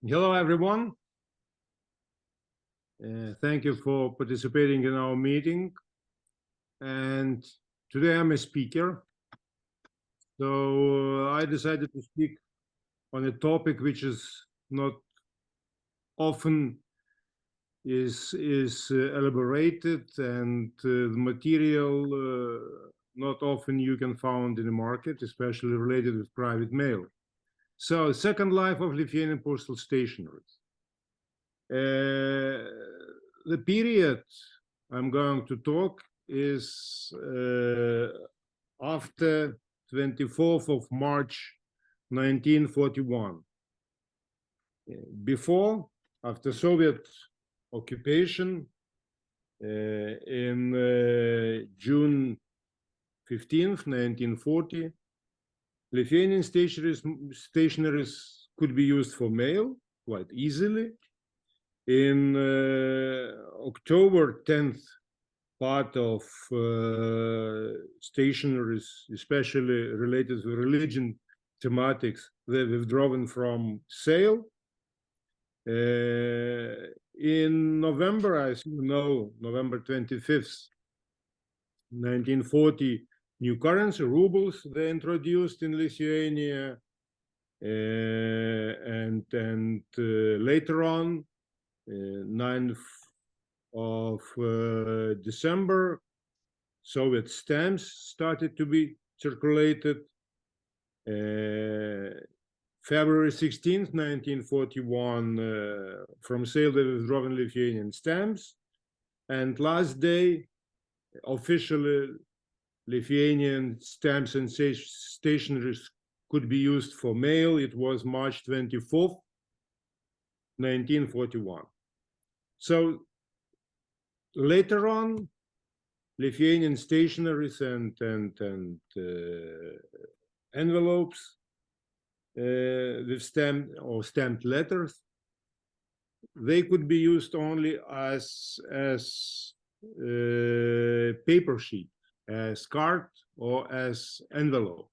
Hello, everyone. Thank you for participating in our meeting. And today I'm a speaker. So I decided to speak on a topic which is not often is elaborated, and the material not often you can find in the market, especially related with private mail. So second life of Lithuanian postal stationeries. The period I'm going to talk is after 24th of March 1941. Before, after Soviet occupation, in June 15th, 1940, Lithuanian stationeries could be used for mail quite easily. In October 10th, part of stationeries, especially related to religion thematics, were withdrawn from sale. In November, as you know, November 25th, 1940, new currency, rubles, were introduced in Lithuania. And later on, 9th of December, Soviet stamps started to be circulated. February 16th, 1941, from sale were withdrawn Lithuanian stamps. And last day, officially, Lithuanian stamps and stationeries could be used for mail. It was March 24th, 1941. So later on, Lithuanian stationeries and envelopes with stamped letters, they could be used only as paper sheet, as card, or as envelope.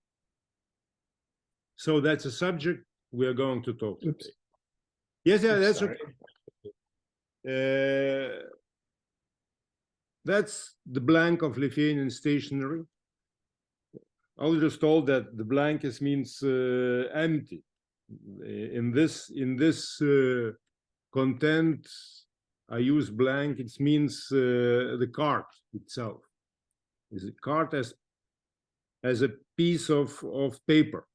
So that's a subject we are going to talk today. Oops. Yes, yeah, that's Sorry. okay. That's the blank of Lithuanian stationery. I was just told that the blank means empty. In this content, I use blank. It means the card itself. Is a card as a piece of paper.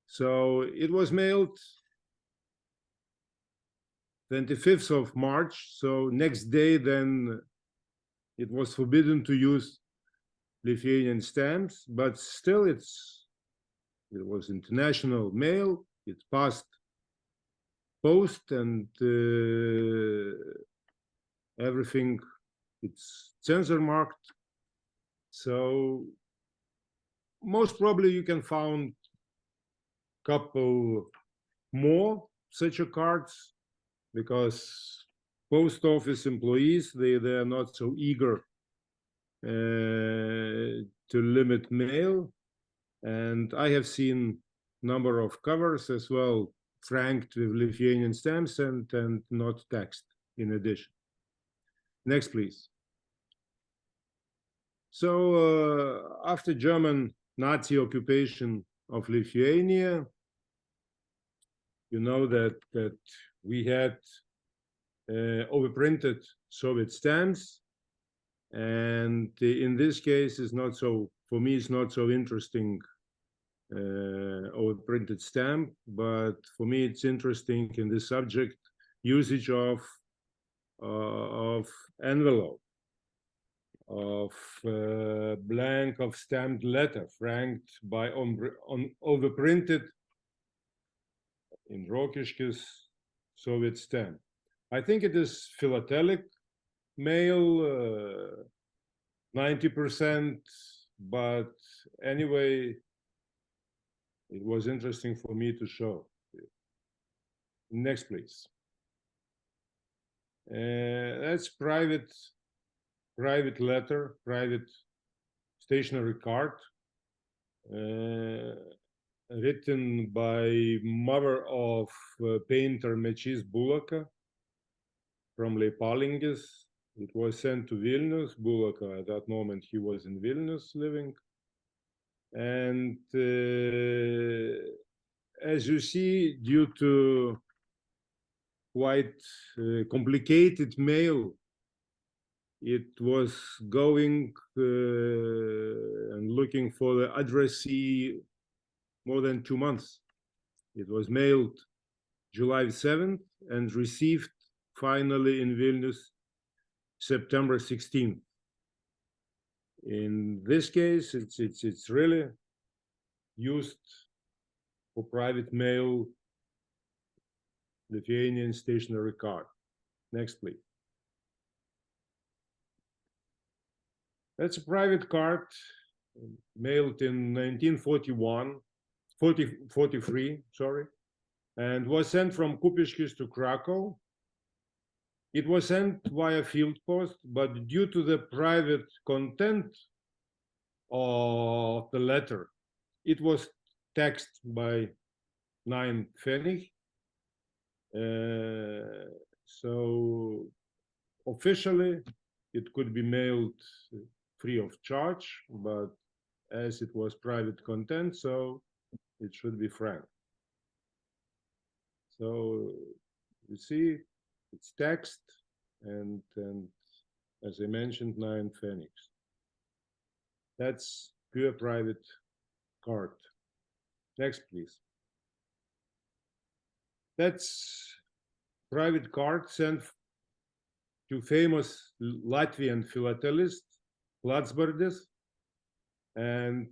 So it was mailed 25th of March. So next day, then it was forbidden to use Lithuanian stamps, but still it was international mail. It passed post, and everything, it's censor marked. So most probably you can find couple more such a cards, because post office employees, they are not so eager to limit mail. And I have seen number of covers as well, franked with Lithuanian stamps and not text in addition. Next, please. So after German Nazi occupation of Lithuania, you know that we had overprinted Soviet stamps, and in this case, it's not so, for me, it's not so interesting overprinted stamp, but for me, it's interesting in this subject usage of envelope, of blank of stamped letter, franked by on overprinted in Rokiškis Soviet stamp. I think it is philatelic mail, 90%, but anyway, it was interesting for me to show. Next, please. That's private letter, private stationery card. written by mother of painter Mečys Bulaka from Leipalingis. It was sent to Vilnius. Bulaka, at that moment, he was in Vilnius living. And as you see, due to quite complicated mail, it was going and looking for the addressee more than 2 months. It was mailed July 7th and received finally in Vilnius September 16th. In this case, it's really used for private mail Lithuanian stationery card. Next, please. That's a private card mailed in 1943, sorry, and was sent from Kupiškis to Krakow. It was sent via field post, but due to the private content of the letter, it was taxed by 9 pfennig. So officially, it could be mailed free of charge, but as it was private content, so it should be frank. So you see, it's text and as I mentioned, 9 pfennigs. That's pure private card. Next, please. That's private card sent to famous Latvian philatelist Landsbergis and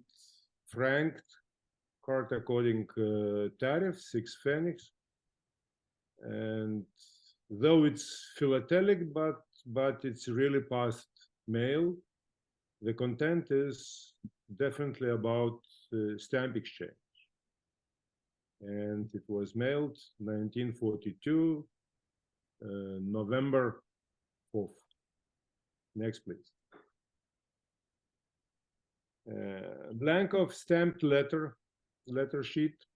franked card according tariff 6 pfennigs. And though it's philatelic, but it's really past mail, the content is definitely about stamp exchange. And it was mailed 1942, November 4th. Next, please. Blank of stamped letter sheet.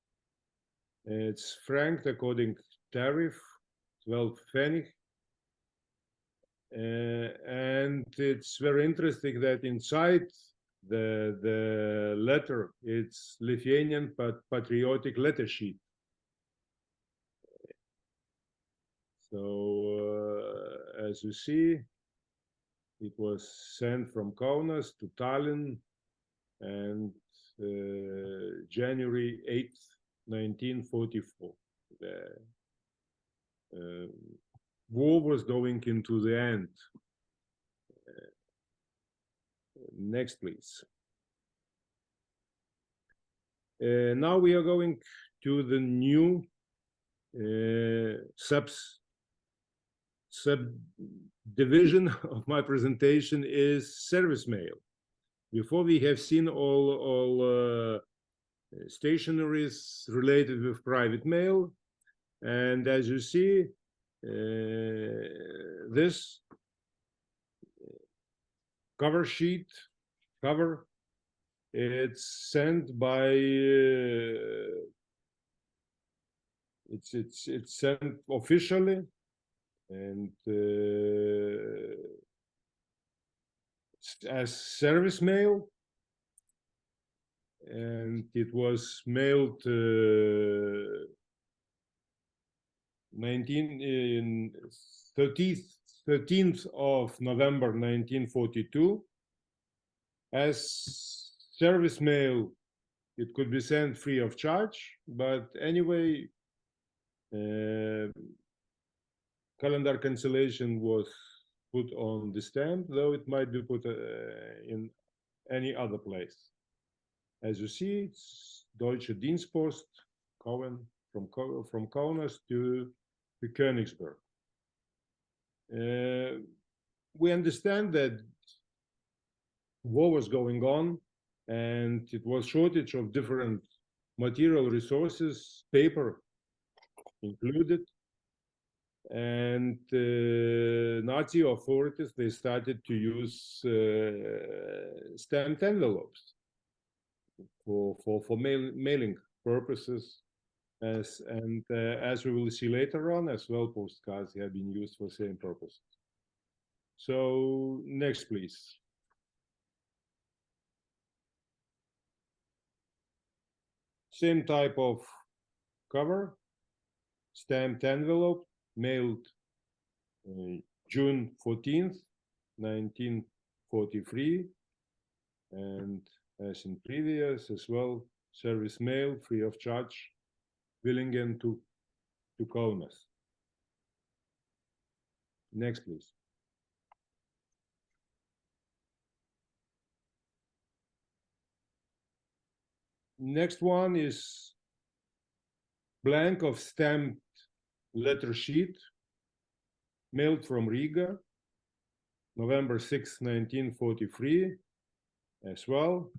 It's franked according tariff 12 pfennig. And it's very interesting that inside the letter, it's Lithuanian patriotic letter sheet. So as you see, it was sent from Kaunas to Tallinn and January 8th, 1944. The war was going into the end. Next, please. Now we are going to the new subdivision of my presentation is service mail. Before we have seen all stationeries related with private mail, and as you see, this cover, it's sent by it's sent officially, and as service mail, and it was mailed 13th of November 1942. As service mail, it could be sent free of charge, but anyway, calendar cancellation was put on the stamp, though it might be put in any other place. As you see, it's Deutsche Dienstpost, Cohen, from Kaunas to Königsberg. We understand that war was going on, and it was shortage of different material resources, paper included, and Nazi authorities, they started to use stamped envelopes for mailing purposes. As we will see later on, as well, postcards have been used for same purposes. So next, please. Same type of cover, stamped envelope, mailed June 14th, 1943, and as in previous as well, service mail free of charge, Villingen to Kaunas. Next, please. Next one is blank of stamped letter sheet, mailed from Riga, November 6, 1943, as well,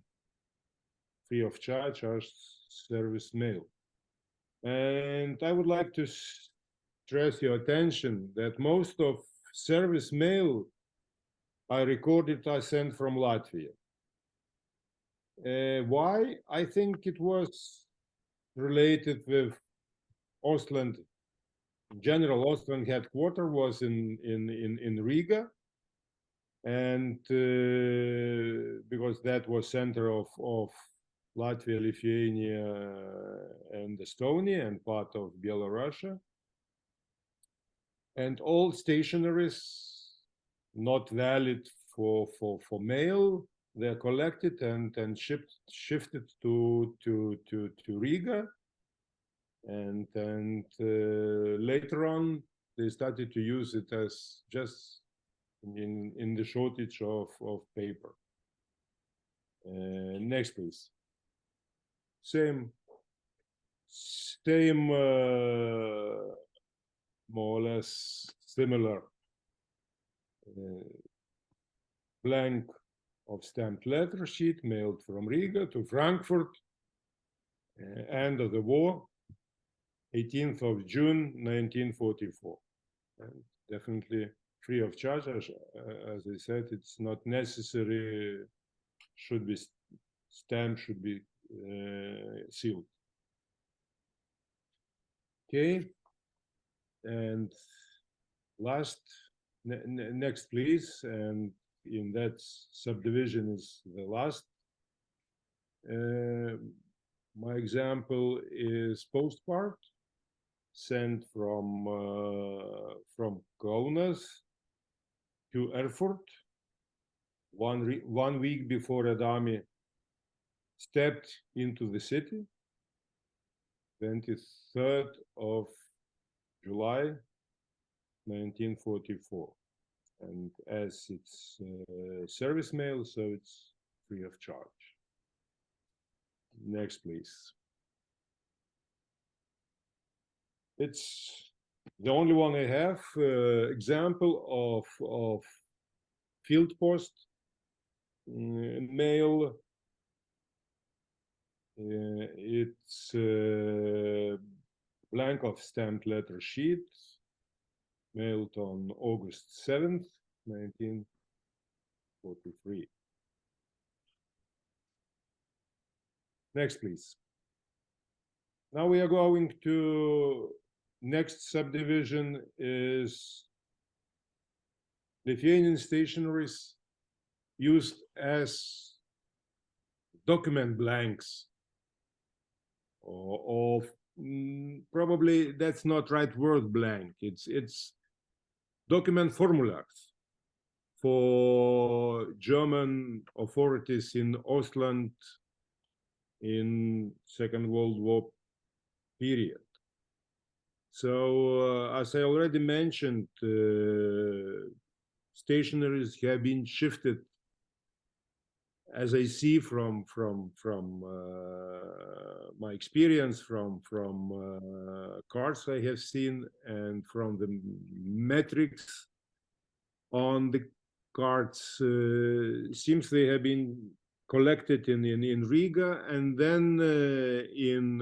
free of charge as service mail. And I would like to stress your attention that most of service mail I recorded are sent from Latvia. Why? I think it was related with Ostland. General Ostland headquarters was in Riga, and because that was center of Latvia, Lithuania, and Estonia, and part of Belarus. And all stationeries not valid for mail, they're collected and shifted to Riga, and later on they started to use it as just in the shortage of paper. Next, please. Same more or less similar blank of stamped letter sheet mailed from Riga to Frankfurt, end of the war, 18th of June 1944, and definitely free of charge. As I said, it's not necessary, should be stamped, should be sealed. Okay, and last, next please, and in that subdivision is the last. My example is postcard sent from Kaunas to Erfurt 1 week before Red Army stepped into the city, 23rd of July 1944. And as it's service mail, so it's free of charge. Next, please. It's the only one I have, example of field post mail. It's blank of stamped letter sheet, mailed on August 7th, 1943. Next, please. Now we are going to next subdivision is Lithuanian stationeries used as document blanks, or probably that's not right word, blank. It's document formulas for German authorities in Ostland in Second World War period. So as I already mentioned, stationeries have been shifted, as I see from my experience, from cards I have seen, and from the metrics on the cards, seems they have been collected in Riga, and then in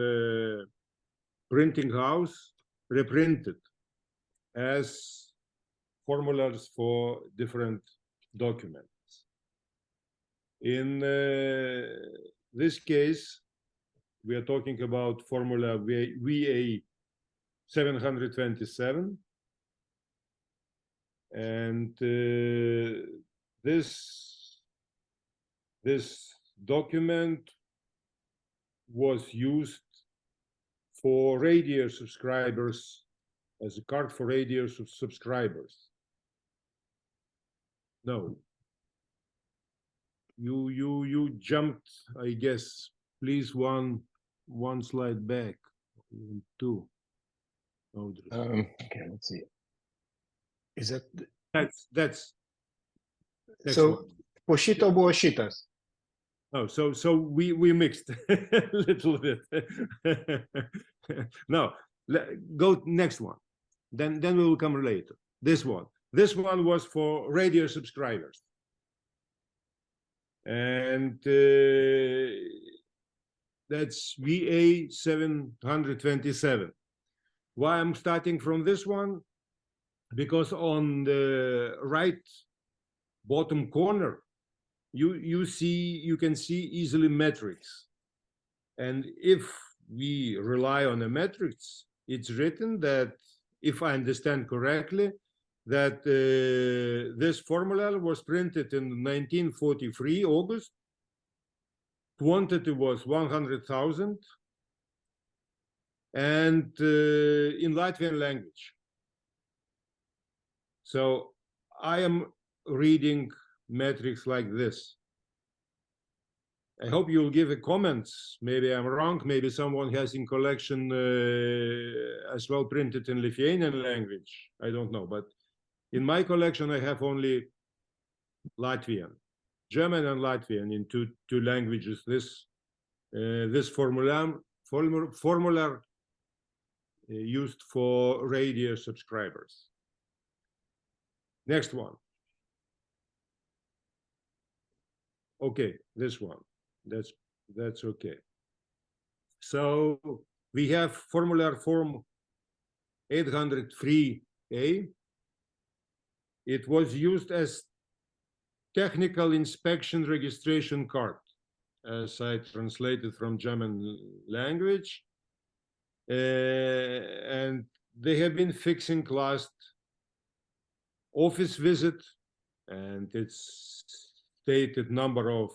printing house reprinted as formulas for different documents. In this case, We are talking about formula VA 727. And this document was used for radio subscribers, as a card for radio subscribers. No. You jumped, I guess. Please one slide back. Two. Okay, let's see. Is that that's so? One. Po šito buvo šitas. Oh, so we mixed a little bit. No, go next one. Then we will come later. This one was for radio subscribers, and that's VA 727. Why I'm starting from this one? Because on the right bottom corner, you can see easily metrics, and if we rely on the metrics, it's written that, if I understand correctly, that this formula was printed in 1943 August. Quantity was 100,000, and in Latvian language. So I am reading metrics like this. I hope you'll give a comments. Maybe I'm wrong. Maybe someone has in collection as well printed in Lithuanian language. I don't know. But in my collection, I have only Latvian, German and Latvian in two languages. This formula used for radio subscribers. Next one. Okay, this one. That's okay. So we have formula form 803A. It was used as technical inspection registration card, as I translated from German language. And they have been fixing last office visit, and it's stated number of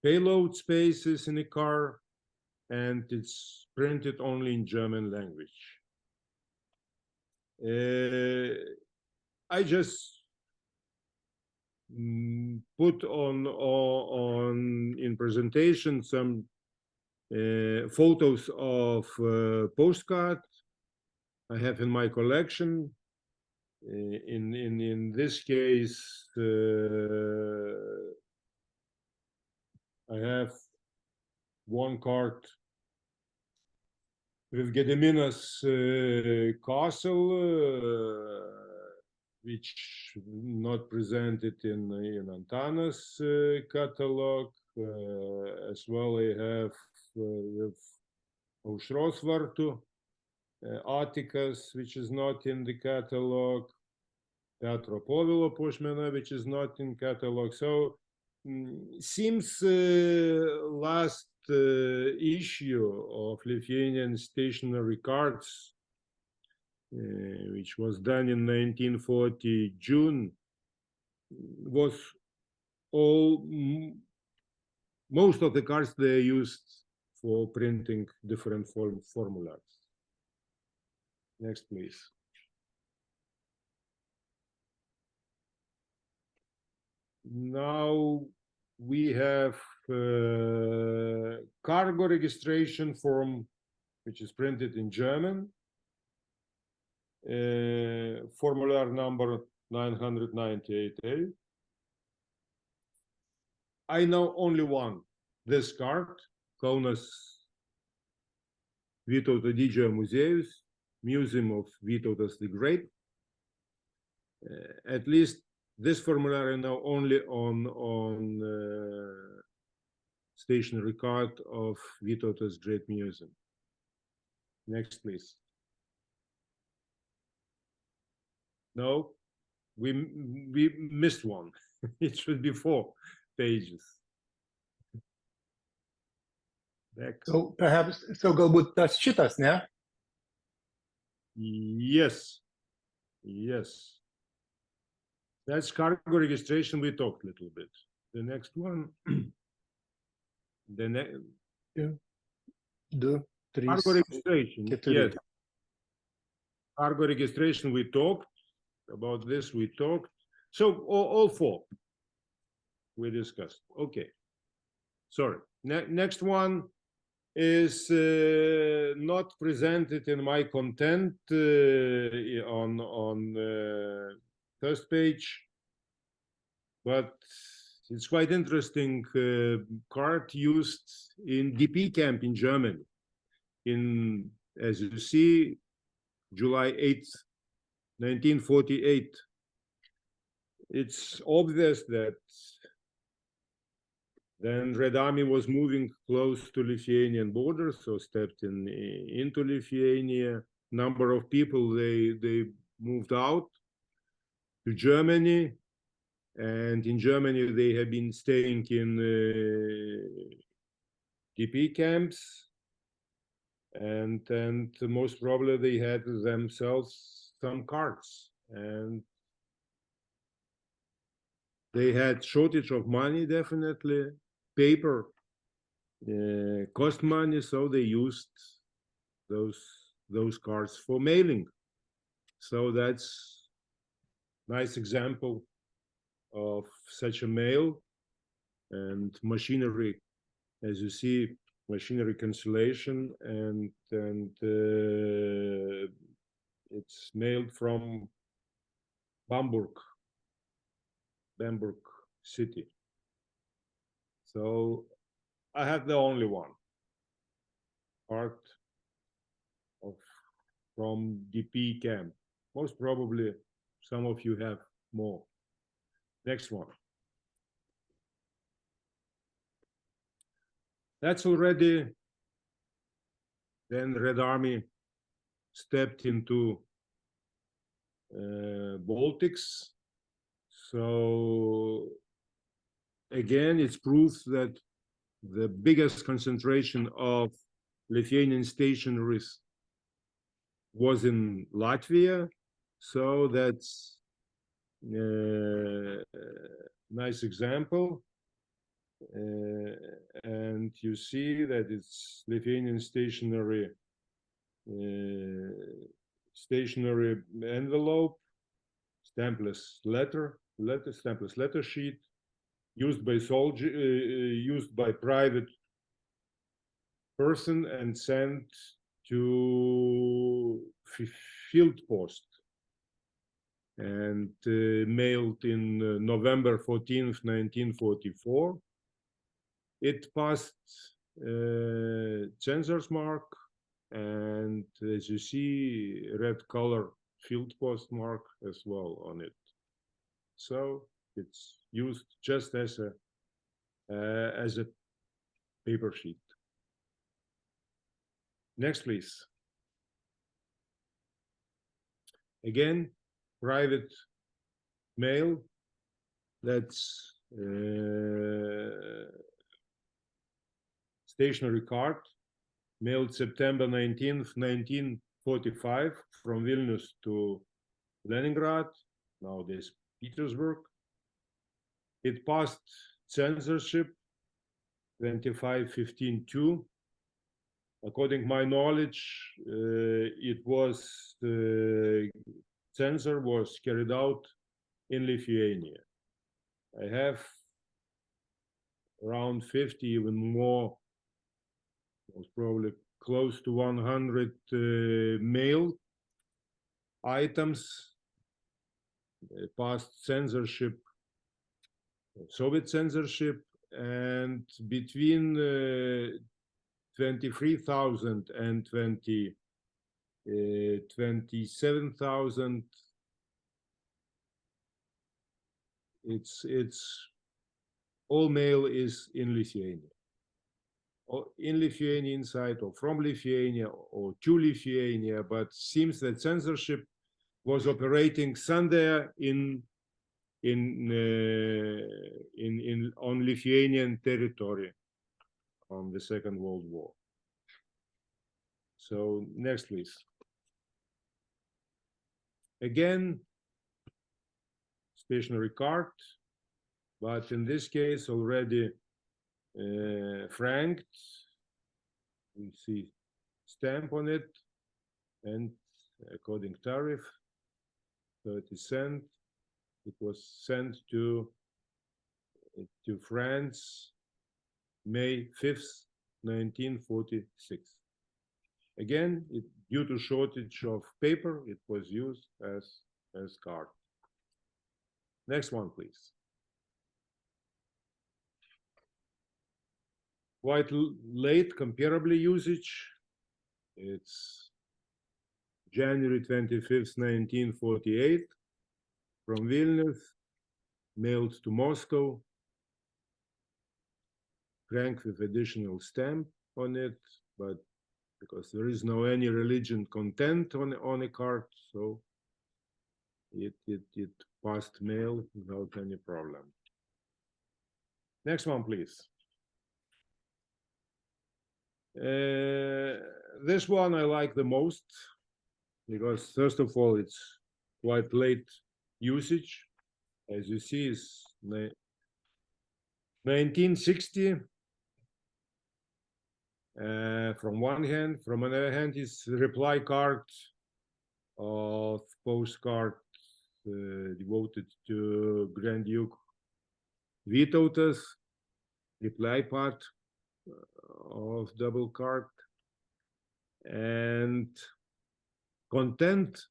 payload spaces in a car, and it's printed only in German language. I just put on in presentation some photos of postcard I have in my collection. In this case, I have one card with Gediminas castle, which not presented in Antanas catalog. As well, I have with Aušros vartų, Atticus, which is not in the catalog, Petro Povilo pushmena, which is not in catalog. So seems last issue of Lithuanian stationery cards, which was done in 1940 June, was most of the cards they used for printing different formulas. Next, please. Now we have cargo registration form, which is printed in German. Formular number 998A. I know only one, this card, Kaunas Vytauto Didžiojo muziejus, Museum of Vytautas the Great. At least this formula I know only on stationery card of Vytautas Great Museum. Next, please. No, we missed one. It should be 4 pages. Next. So perhaps, so galbūt tas šitas, ne? Yes. Yes. That's cargo registration. We talked a little bit. The next one. The next. Du, trys, Cargo registration. keturi. Yes. Cargo registration. We talked about this. We talked. So all four we discussed. Okay. Sorry. Next one is not presented in my content on first page, but it's quite interesting. Card used in DP camp in Germany. In, as you see, July 8th, 1948. It's obvious that then Red Army was moving close to Lithuanian border, so stepped into Lithuania. Number of people they moved out to Germany, and in Germany they have been staying in DP camps, and most probably they had themselves some cards, and they had shortage of money, definitely. Paper cost money, so they used those cards for mailing. So that's nice example of such a mail. And machinery, as you see, machinery cancellation, and it's mailed from Bamberg city. So I have the only one part from DP camp. Most probably some of you have more. Next one. That's already then Red Army stepped into Baltics. So again, it's proof that the biggest concentration of Lithuanian stationeries was in Latvia. So that's a nice example. And you see that it's Lithuanian stationery envelope, stampless letter sheet, used by soldier, used by private person and sent to field post, and mailed in November 14th, 1944. It passed censor's mark, and as you see, red color field post mark as well on it. So it's used just as a paper sheet. Next, please. Again, private mail. That's stationery card, mailed September 19th, 1945, from Vilnius to Leningrad, nowadays Petersburg. It passed censorship 2515-2. According to my knowledge, it was censor was carried out in Lithuania. I have around 50, even more, was probably close to 100 mail items past censorship, Soviet censorship, and between 23,000 and 27,000. It's all mail is in Lithuania, or in Lithuania inside, or from Lithuania, or to Lithuania. But seems that censorship was operating somewhere on Lithuanian territory, on the Second World War. So next, please. Again, stationary card, but in this case already franked. We see stamp on it, and according tariff, 30 cents. It was sent to France, May 5th, 1946. Again, due to shortage of paper, it was used as card. Next one, please. Quite late comparably usage. It's January 25th, 1948, from Vilnius, mailed to Moscow, frank with additional stamp on it, but because there is no any religion content on a card, so it passed mail without any problem. Next one, please. This one I like the most because, first of all, it's quite late usage. As you see, it's 1960. From one hand, from another hand, is reply card of postcard devoted to Grand Duke Vytautas, reply part of double card, and content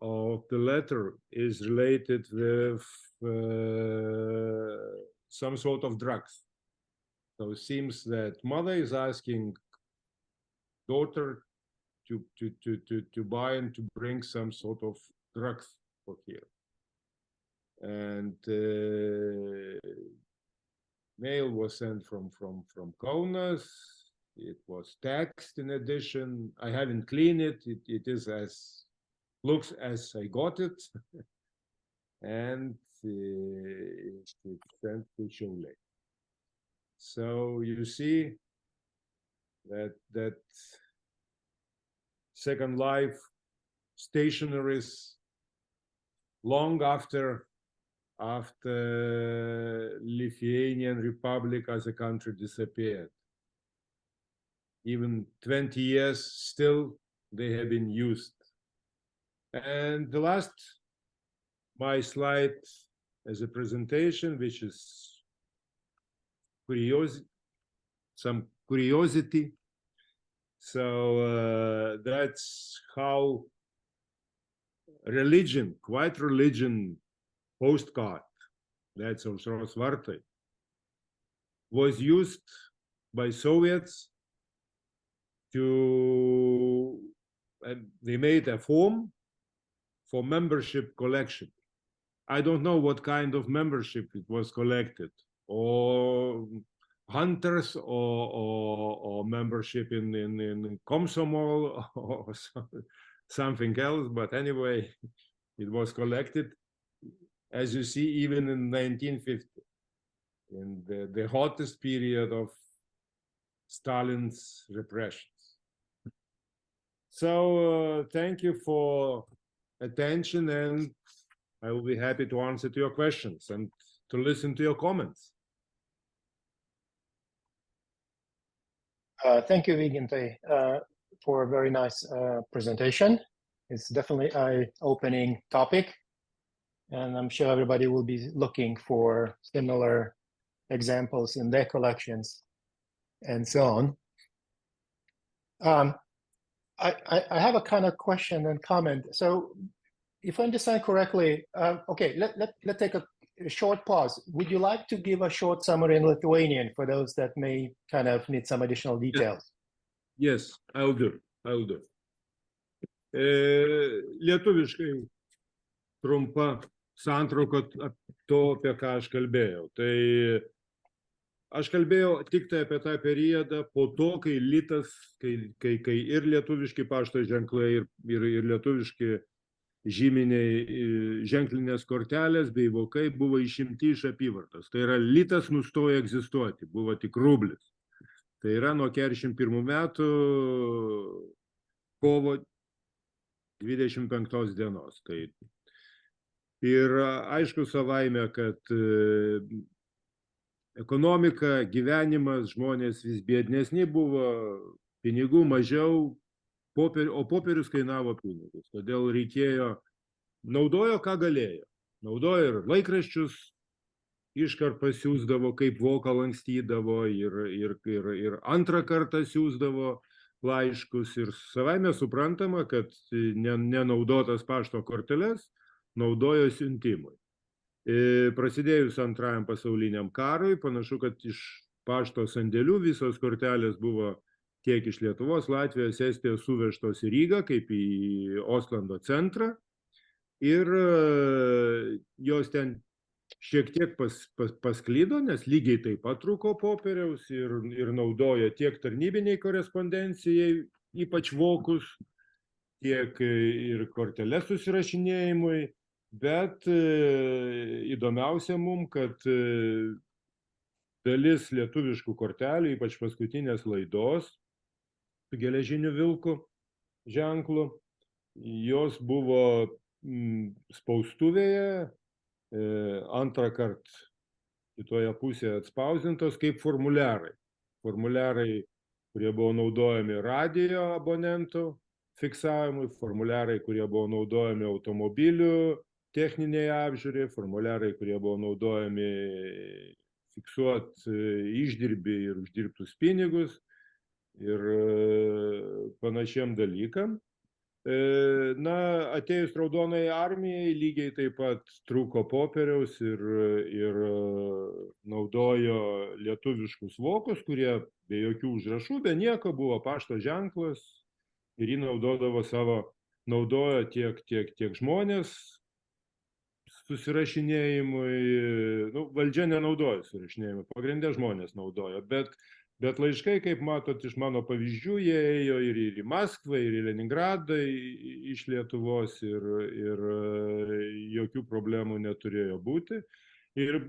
of the letter is related with some sort of drugs. So it seems that mother is asking daughter to buy and to bring some sort of drugs for here. And mail was sent from Kaunas. It was taxed in addition. I haven't cleaned it. It is looks as I got it. And it's sent to Chile. So you see that Second Life stationeries long after Lithuanian Republic as a country disappeared. Even 20 years still they have been used. And the last, my slide as a presentation, which is some curiosity. So that's how quite religion postcard, that's Aušros Vartai, was used by Soviets they made a form for membership collection. I don't know what kind of membership it was collected, or hunters, or membership in Komsomol, or something else, but anyway, it was collected, as you see, even in 1950, in the hottest period of Stalin's repressions. So thank you for attention, and I will be happy to answer to your questions and to listen to your comments. Thank you, Vygintai, for a very nice presentation. It's definitely an eye-opening topic, and I'm sure everybody will be looking for similar examples in their collections and so on. I have a kind of question and comment. So if I understand correctly, okay, let's take a short pause. Would you like to give a short summary in Lithuanian for those that may kind of need some additional details? Yes, I'll do. Lietuviškai trumpa santrauka to, apie ką aš kalbėjau. Tai aš kalbėjau tik tai apie tą periodą po to, kai litas, kai ir lietuviški pašto ženklai, ir lietuviški žyminiai ženklinės kortelės bei vokai buvo išimti iš apyvartos. Tai yra, litas nustojo egzistuoti, buvo tik rublis. Tai yra nuo 41 metų kovo 25 dienos. Tai ir aišku savaime, kad ekonomika, gyvenimas, žmonės vis biednesni buvo, pinigų mažiau, o popierius kainavo pinigus. Todėl reikėjo, naudojo ką galėjo. Naudojo ir laikraščius, iškart pasiūsdavo, kaip voką lankstydavo, ir antrą kartą siūsdavo laiškus. Ir savaime suprantama, kad nenaudotas pašto korteles naudojo siuntimui. Prasidėjus Antrajam pasauliniam karui, panašu, kad iš pašto sandėlių visos kortelės buvo tiek iš Lietuvos, Latvijos, Estijos suvežtos į Rygą, kaip į Oslando centrą. Ir jos ten šiek tiek pasklydo, nes lygiai taip pat trūko popieriaus ir naudojo tiek tarnybiniai korespondencijai, ypač vokus, tiek ir korteles susirašinėjimui. Bet įdomiausia mums, kad dalis lietuviškų kortelių, ypač paskutinės laidos su geležiniu vilku ženklu, jos buvo spaustuvėje, antrą kartą kitoje pusėje atspausdintos kaip formuliarai. Formuliarai, kurie buvo naudojami radijo abonentų fiksavimui, formuliarai, kurie buvo naudojami automobilių techniniai apžiūrai, formuliarai, kurie buvo naudojami fiksuoti išdirbį ir uždirbtus pinigus ir panašiem dalykam. Na, atėjus Raudonai armijai lygiai taip pat trūko popieriaus ir naudojo lietuviškus vokus, kurie be jokių užrašų, be nieko, buvo pašto ženklas ir jį naudojo tiek žmonės susirašinėjimui, valdžia nenaudojo susirašinėjimui, pagrindė žmonės naudojo, bet laiškai, kaip matot iš mano pavyzdžių, jie ėjo ir į Maskvą, ir į Leningradą iš Lietuvos ir jokių problemų neturėjo būti. Ir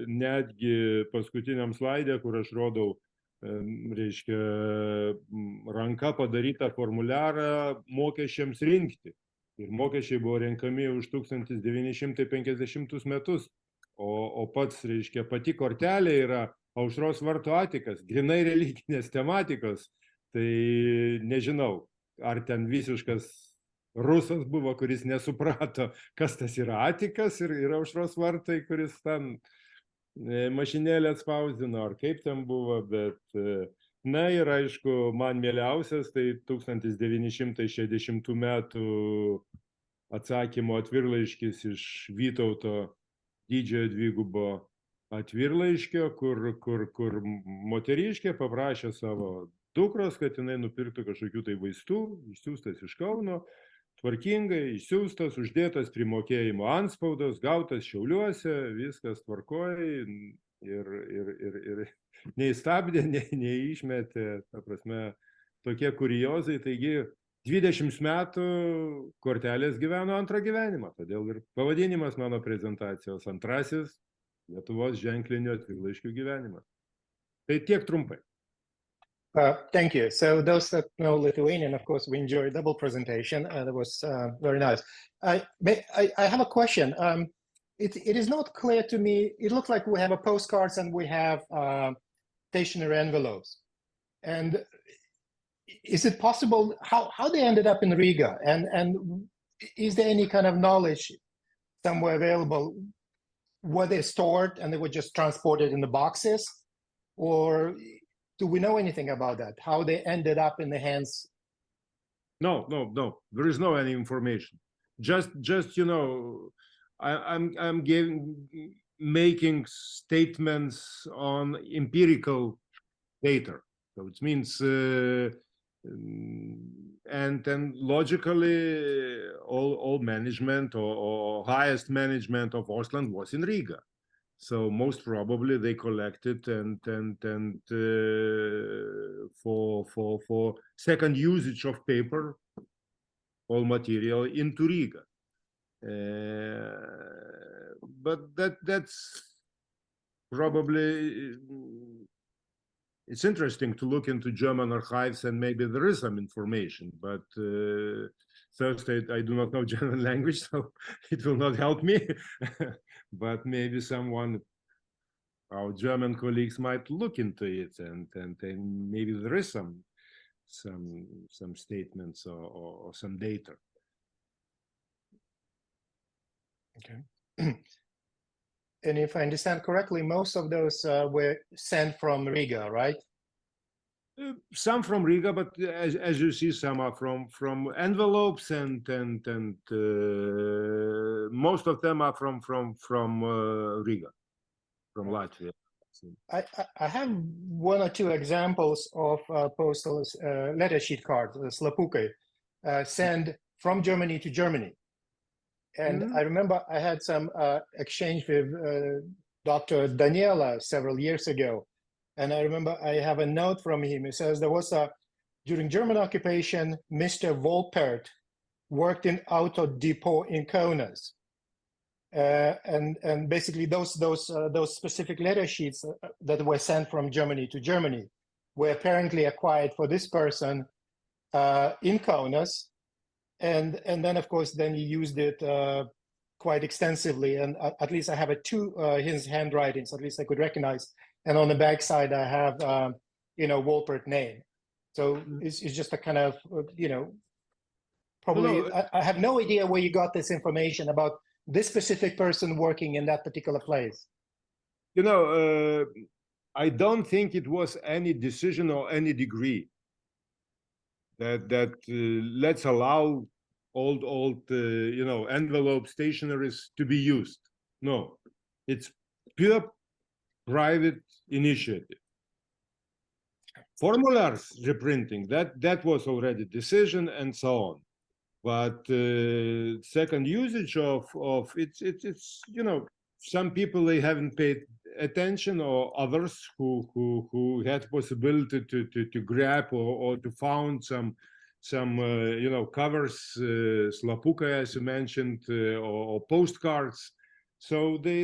netgi paskutiniam slaide, kur aš rodau, reiškia, ranka padarytą formuliarą mokesčiams rinkti. Ir mokesčiai buvo renkami už 1950 metus, o pats, reiškia, pati kortelė yra Aušros vartų atikas, grinai religinės tematikos. Tai nežinau, ar ten visiškas rusas buvo, kuris nesuprato, kas tas yra atikas ir Aušros vartai, kuris ten mašinėlę atspausdino, ar kaip ten buvo, bet na ir aišku, man mieliausias, tai 1960 metų atsakymo atvirlaiškis iš Vytauto didžiojo dvigubo atvirlaiškio, kur moteriškė paprašė savo dukros, kad jinai nupirktų kažkokių tai vaistų, išsiųstas iš Kauno, tvarkingai išsiųstas, uždėtas primokėjimo antspaudas, gautas Šiauliuose, viskas tvarkoj ir nei stabdė, nei išmetė, ta prasme, tokie kuriozai. Taigi 20 metų kortelės gyveno antrą gyvenimą, todėl ir pavadinimas mano prezentacijos antrasis Lietuvos ženklinių atvirlaiškių gyvenimas. Tai tiek trumpai. Thank you. So those that know Lithuanian, of course, we enjoyed double presentation. That was very nice. I have a question. It is not clear to me. It looks like we have a postcards and we have stationery envelopes. And is it possible how they ended up in Riga? And is there any kind of knowledge somewhere available? Were they stored and they were just transported in the boxes? Or do we know anything about that? How they ended up in the hands? No. There is no any information. Just you know, I'm making statements on empirical data. So it means and then logically all management or highest management of Ostland was in Riga. So most probably they collected and for second usage of paper, all material into Riga. But that's probably it's interesting to look into German archives, and maybe there is some information, but first, I do not know German language, so it will not help me. But maybe our German colleagues might look into it, and maybe there is some statements or some data. Okay. And if I understand correctly, most of those were sent from Riga, right? Some from Riga, but as you see, some are from envelopes, and most of them are from Riga, from Latvia. I have one or two examples of postal letter sheet cards, slapukai, sent from Germany to Germany. And I remember I had some exchange with Dr. Daniela several years ago. And I remember I have a note from him. He says there was during German occupation, Mr. Volpert worked in auto depot in Kaunas. And basically those specific letter sheets that were sent from Germany to Germany were apparently acquired for this person in Kaunas. And then, of course, then he used it quite extensively. And at least I have two his handwritings, at least I could recognize. And on the back side, I have, Wolpert name. So it's just a kind of, probably, I have no idea where you got this information about this specific person working in that particular place. I don't think it was any decision or any degree that let's allow old envelope stationeries to be used. No, it's pure private initiative. Formulars reprinting, that was already decision and so on. But second usage of it's some people, they haven't paid attention, or others who had possibility to grab or to found some covers, slapukai, as you mentioned, or postcards. So they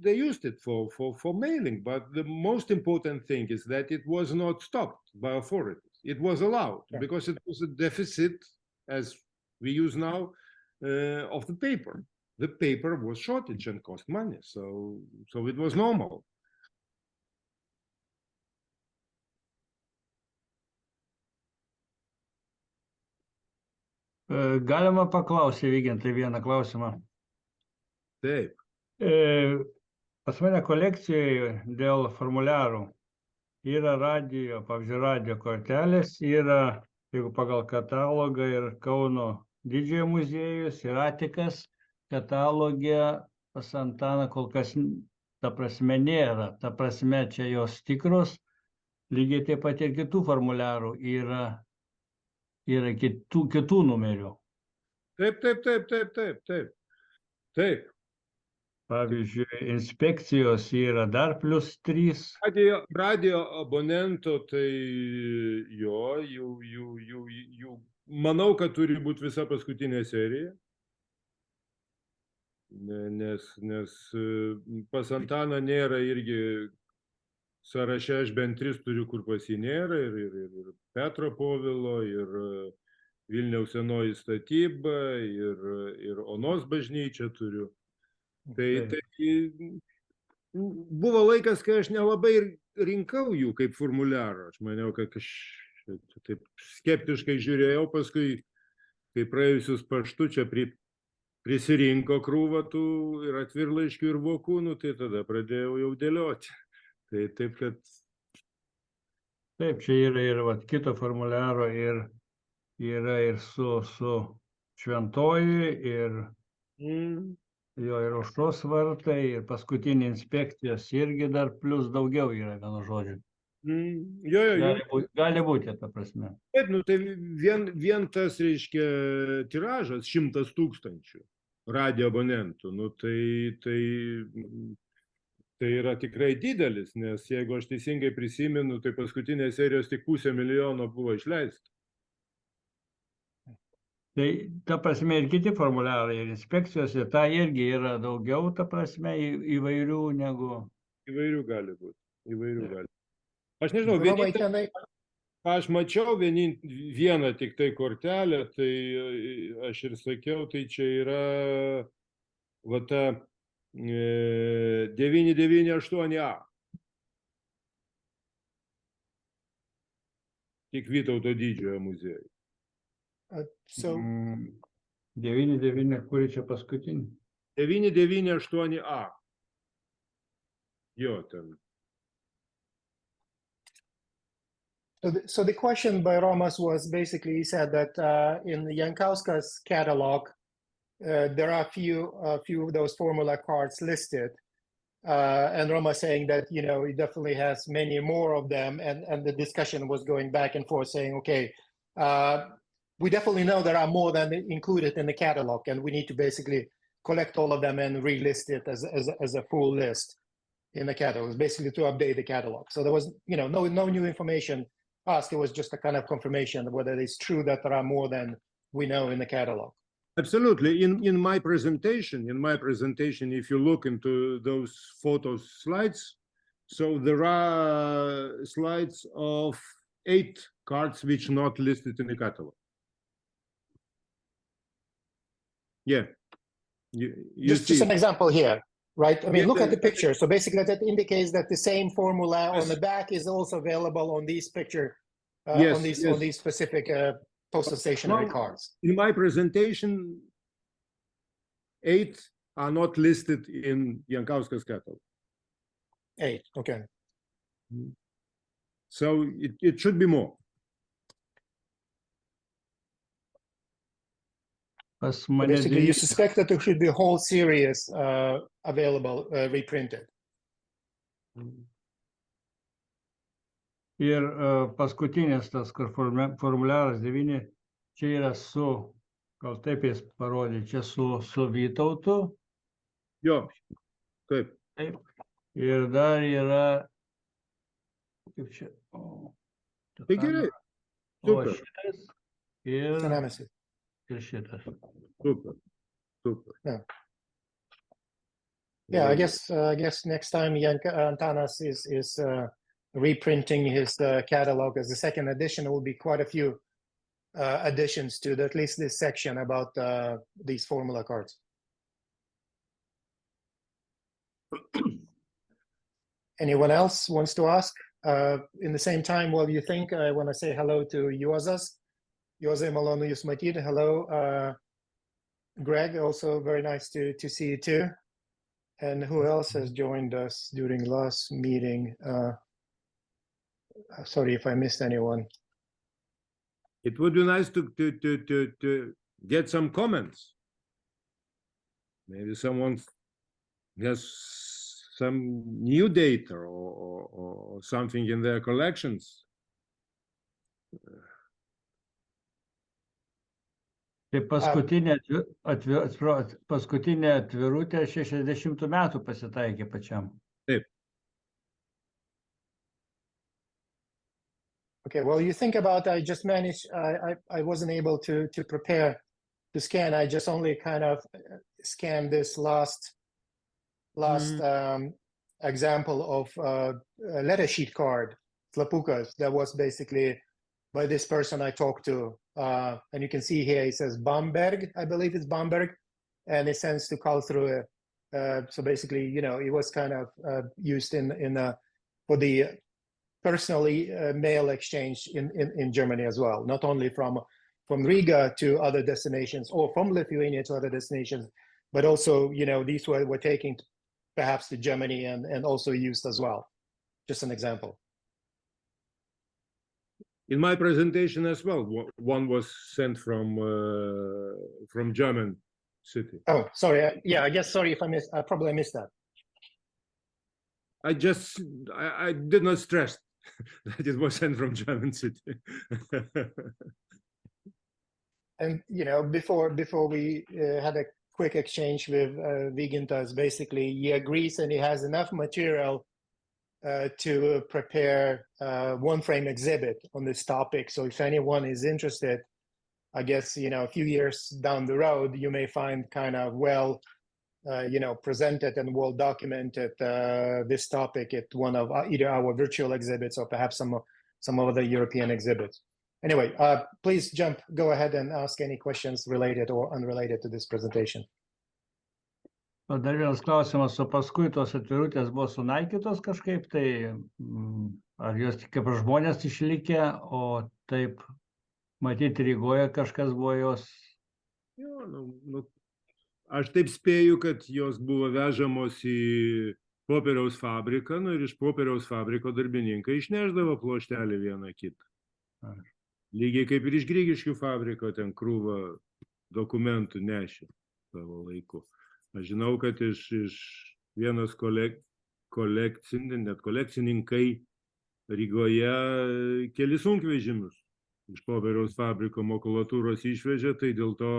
used it for mailing. But the most important thing is that it was not stopped by authorities. It was allowed, because it was a deficit, as we use now, of the paper. The paper was shortage and cost money, so it was normal. Galima paklausyti, Vygintai, vieną klausimą. Taip. Pas mane kolekcijoje dėl formuliarų yra pavyzdžiui, radio kortelės, yra, jeigu pagal katalogą, ir Kauno didžiojo muziejus, ir Atikas katalogė pas Antaną kol kas, ta prasme, nėra. Ta prasme, čia jos tikros, lygiai taip pat ir kitų formuliarų yra kitų numerių. Taip. Pavyzdžiui, inspekcijos yra dar +3. Radio abonento, tai jų manau, kad turi būti visa paskutinė serija. Nes pas Antaną nėra irgi sąraše, aš bent 3 turiu, kur pas jį nėra, ir Petro Povilo, ir Vilniaus senoji statyba, ir Onos bažnyčia turiu. Tai buvo laikas, kai aš nelabai rinkau jų kaip formuliarą. Aš maniau, kad aš taip skeptiškai žiūrėjau, paskui, kai praėjusius paštu čia prisirinko krūvą tų ir atvirlaiškių ir vokūnų, tai tada pradėjau jau dėlioti. Tai taip, kad... Taip, čia yra ir kito formuliaro, yra ir su šventoji, ir ir aušros vartai, ir paskutinė inspekcijos irgi dar plus daugiau yra, vienu žodžiu. Gali būti, ta prasme. Taip, tai vien tas, reiškia, tiražas 100 000 radio abonentų, tai yra tikrai didelis, nes jeigu aš teisingai prisimenu, tai paskutinės serijos tik 500 000 buvo išleista. Tai, ta prasme, ir kiti formuliarai, ir inspekcijos, ir ta irgi yra daugiau, ta prasme, įvairių negu... Įvairių gali būti. Aš nežinau, Romai tenai. aš mačiau vieną tik tai kortelę, tai aš ir sakiau, tai čia yra va ta 998A. Tik Vytauto didžiojo muziejuje. So 99, kuri čia paskutinė? 998A. Jo, ten. So the question by Romas was basically, he said that in Jankauska's catalog, there are a few of those formula cards listed. And Roma saying that, you know, he definitely has many more of them. And the discussion was going back and forth saying, okay, we definitely know there are more than included in the catalog, and we need to basically collect all of them and relist it as a full list in the catalog, basically to update the catalog. So there was, you know, no new information asked. It was just a kind of confirmation of whether it's true that there are more than we know in the catalog. Absolutely. In my presentation, if you look into those photos slides, so there are slides of 8 cards which not listed in the catalog. Yeah. Just an example here, right? I mean, look at the picture. So basically that indicates that the same formula on the back is also available on these picture, on these specific postal stationery cards. In my presentation, 8 are not listed in Jankauska's catalog. 8, okay. So it should be more. Basically, you suspect that there should be a whole series available, reprinted. Ir paskutinis tas, kur formuliaras 9, čia yra su, gal taip jis parodė, čia su Vytautu. Jo, taip. Taip. Ir dar yra, kaip čia, Tai gerai. o šitas ir šitas. Super. Yeah, I guess next time Antanas is reprinting his catalog as a second edition, there will be quite a few additions to at least this section about these formula cards. Anyone else wants to ask? In the same time, while you think, I want to say hello to Juozas. Juozai, malonu jūs matyti. Hello, Greg, also very nice to see you too. And who else has joined us during last meeting? Sorry if I missed anyone. It would be nice to get some comments. Maybe someone has some new data or something in their collections. Tai paskutinė atvirutė 60 metų pasitaikė pačiam. Taip. Okay, well, you think about, I just managed, I wasn't able to prepare to scan. I just only kind of scanned this last example of a letter sheet card, Slapukas, that was basically by this person I talked to. And you can see here, it says Bamberg, I believe it's Bamberg, and it sends to Karlsruhe. So basically, you know, it was kind of used for the personally mail exchange in Germany as well, not only from Riga to other destinations or from Lithuania to other destinations, but also, you know, these were taken perhaps to Germany and also used as well. Just an example. In my presentation as well, one was sent from German city. Oh, sorry. Yeah, I guess, sorry if I probably missed that. I did not stress that it was sent from German city. And, you know, before we had a quick exchange with Vygintas, basically he agrees and he has enough material to prepare one frame exhibit on this topic. So if anyone is interested, I guess, you know, a few years down the road, you may find kind of, well, presented and well documented this topic at one of either our virtual exhibits or perhaps some of the European exhibits. Anyway, please go ahead and ask any questions related or unrelated to this presentation. Dar vienas klausimas, o paskui tos atvirutės buvo sunaikytos kažkaip, tai ar jos tik kaip žmonės išlikę, o taip matyti Rygoje kažkas buvo jos? Jo, aš taip spėju, kad jos buvo vežamos į popieriaus fabriką, ir iš popieriaus fabriko darbininkai išneždavo pluoštelį vieną kitą. Lygiai kaip ir iš Grigiškių fabriko ten krūvą dokumentų nešė savo laiku. Aš žinau, kad iš vienas kolekcininkai Rygoje kelis sunkvežimius iš popieriaus fabriko makulatūros išvežė, tai dėl to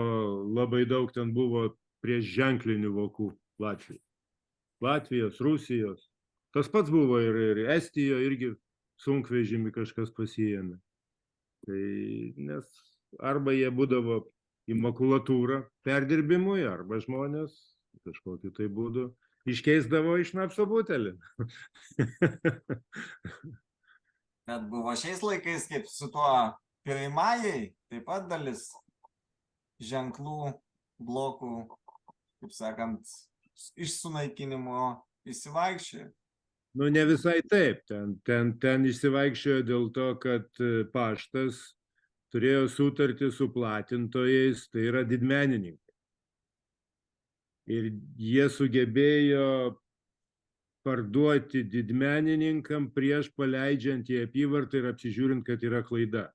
labai daug ten buvo prieš ženklinių vokų Latvijos, Rusijos. Tas pats buvo ir Estijoje, irgi sunkvežimį kažkas pasiėmė. Tai nes arba jie būdavo į makulatūrą perdirbimui, arba žmonės kažkokiu tai būdu iškeisdavo iš šnapso butelį. Bet buvo šiais laikais, kaip su tuo pirmajai, taip pat dalis ženklų, blokų, kaip sakant, iš sunaikinimo išsivaikščiojo. Ne visai taip. Ten išsivaikščiojo dėl to, kad paštas turėjo sutartį su platintojais, tai yra didmenininkai. Ir jie sugebėjo parduoti didmenininkam prieš paleidžiant į apyvartą ir apsižiūrint, kad yra klaida.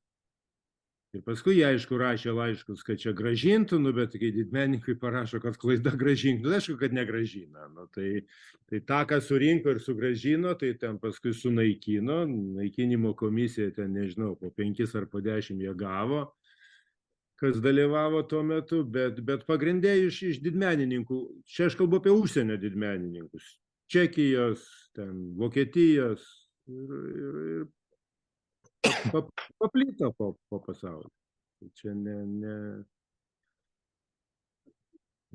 Ir paskui jie, aišku, rašė laiškus, kad čia gražintų, bet kai didmenininkai parašo, kad klaida gražintų, aišku, kad negražina. Tai tą, ką surinko ir sugražino, tai ten paskui sunaikino. Naikinimo komisija ten, nežinau, po 5 ar po 10 jie gavo, kas dalyvavo tuo metu, bet pagrindė iš didmenininkų, čia aš kalbu apie užsienio didmenininkus, Čekijos, ten, Vokietijos ir paplito po pasaulį. Čia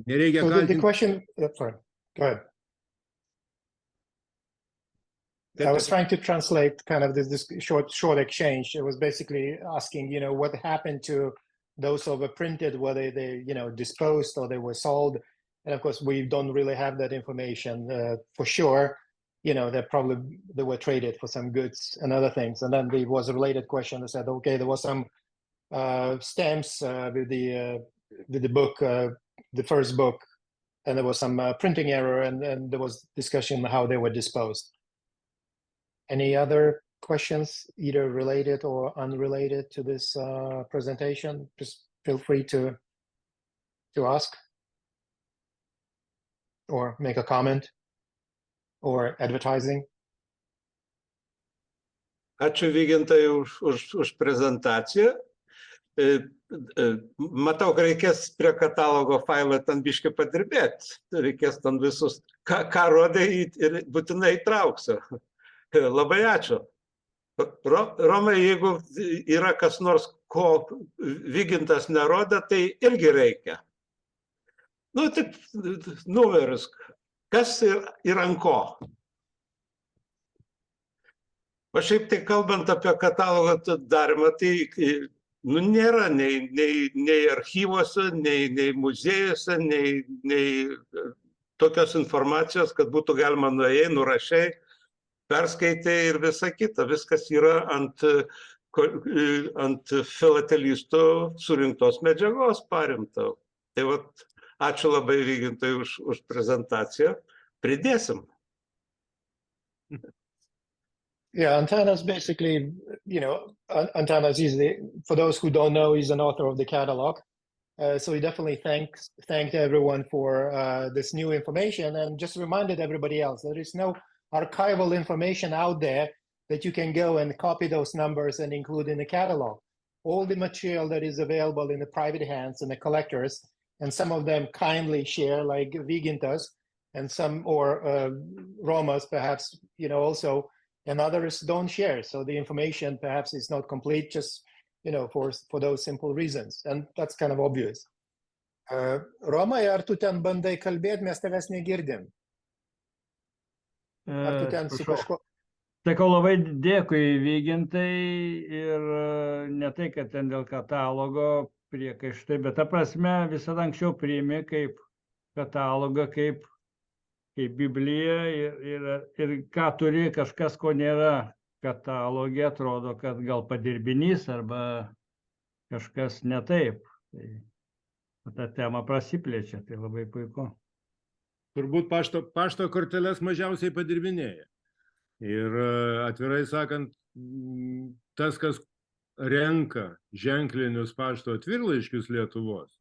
nereikia kaltinti. Sorry, go ahead. I was trying to translate kind of this short exchange. It was basically asking, what happened to those who were printed, whether they, disposed or they were sold. And of course, we don't really have that information for sure. They were traded for some goods and other things. And then there was a related question that said, okay, there was some stamps with the book, the first book, and there was some printing error, and there was discussion how they were disposed. Any other questions, either related or unrelated to this presentation? Just feel free to ask or make a comment or advertising. Ačiū Vygintai už prezentaciją. Matau, kad reikės prie katalogo failą ten biškį padirbėti. Reikės ten visus, ką rodai ir būtinai įtrauksiu. Labai ačiū. Romai, jeigu yra kas nors, ko Vygintas nerodo, tai irgi reikia. Tik numeris, kas ir ant ko. O šiaip tai kalbant apie katalogo darymą, tai nėra nei archyvuose, nei muziejuose, nei tokios informacijos, kad būtų galima nuėjai, nurašai, perskaitai ir visa kita. Viskas yra ant filatelistų surinktos medžiagos parimta. Tai vat, ačiū labai Vygintai už prezentaciją. Pridėsim. Yeah, Antanas basically, Antanas is for those who don't know, he's an author of the catalog. So he definitely thanked everyone for this new information and just reminded everybody else there is no archival information out there that you can go and copy those numbers and include in the catalog. All the material that is available in the private hands and the collectors, and some of them kindly share, like Vygintas, and some, or Romas perhaps, also, and others don't share. So the information perhaps is not complete, just, for those simple reasons. And that's kind of obvious. Romai, ar tu ten bandai kalbėti, mes tavęs negirdim? Ar tu ten su kažko? Sakau, labai dėkui, Vygintai, ir ne tai, kad ten dėl katalogo priekaištai, bet ta prasme visada anksčiau priimi kaip katalogą, kaip Bibliją ir ką turi kažkas, ko nėra katalogė, atrodo, kad gal padirbinys arba kažkas ne taip. Tai ta tema prasiplečia, tai labai puiku. Turbūt pašto korteles mažiausiai padirbinėja. Ir atvirai sakant, tas, kas renka ženklinius pašto atvirlaiškius Lietuvos,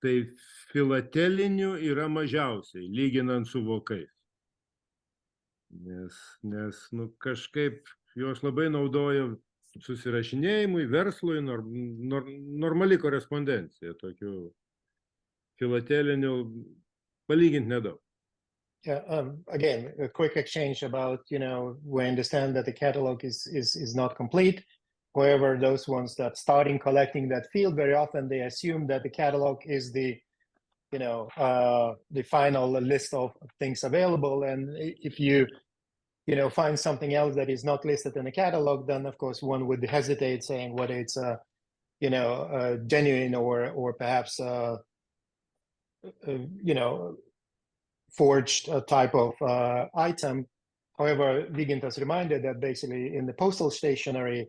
tai filatelinių yra mažiausiai, lyginant su vokais. Nes kažkaip juos labai naudoja susirašinėjimui, verslui, normali korespondencija, tokių filatelinių palyginti nedaug. Yeah, again, a quick exchange about, we understand that the catalog is not complete. However, those ones that starting collecting that field, very often they assume that the catalog is the final list of things available. And if you, find something else that is not listed in the catalog, then of course one would hesitate saying whether it's a genuine or perhaps forged type of item. However, Vygintas reminded that basically in the postal stationery,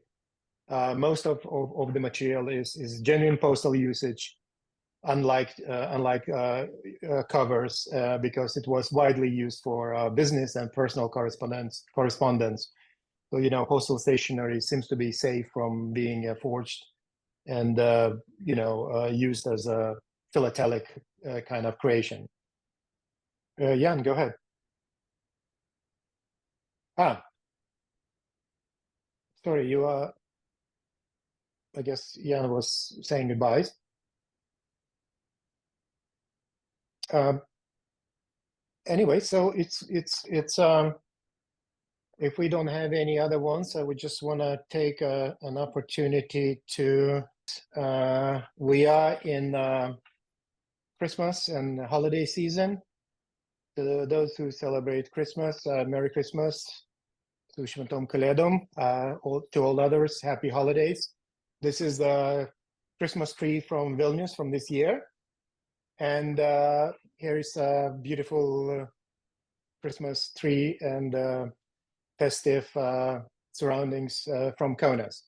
most of the material is genuine postal usage, unlike covers, because it was widely used for business and personal correspondence. So, postal stationery seems to be safe from being forged and, used as a philatelic kind of creation. Jan, go ahead. Sorry, you I guess Jan was saying goodbyes. Anyway, so it's if we don't have any other ones, I would just want to take an opportunity to we are in Christmas and holiday season. To those who celebrate Christmas, Merry Christmas. To Šventom Kalėdom, to all others, Happy Holidays. This is the Christmas tree from Vilnius from this year. And here is a beautiful Christmas tree and festive surroundings from Kaunas.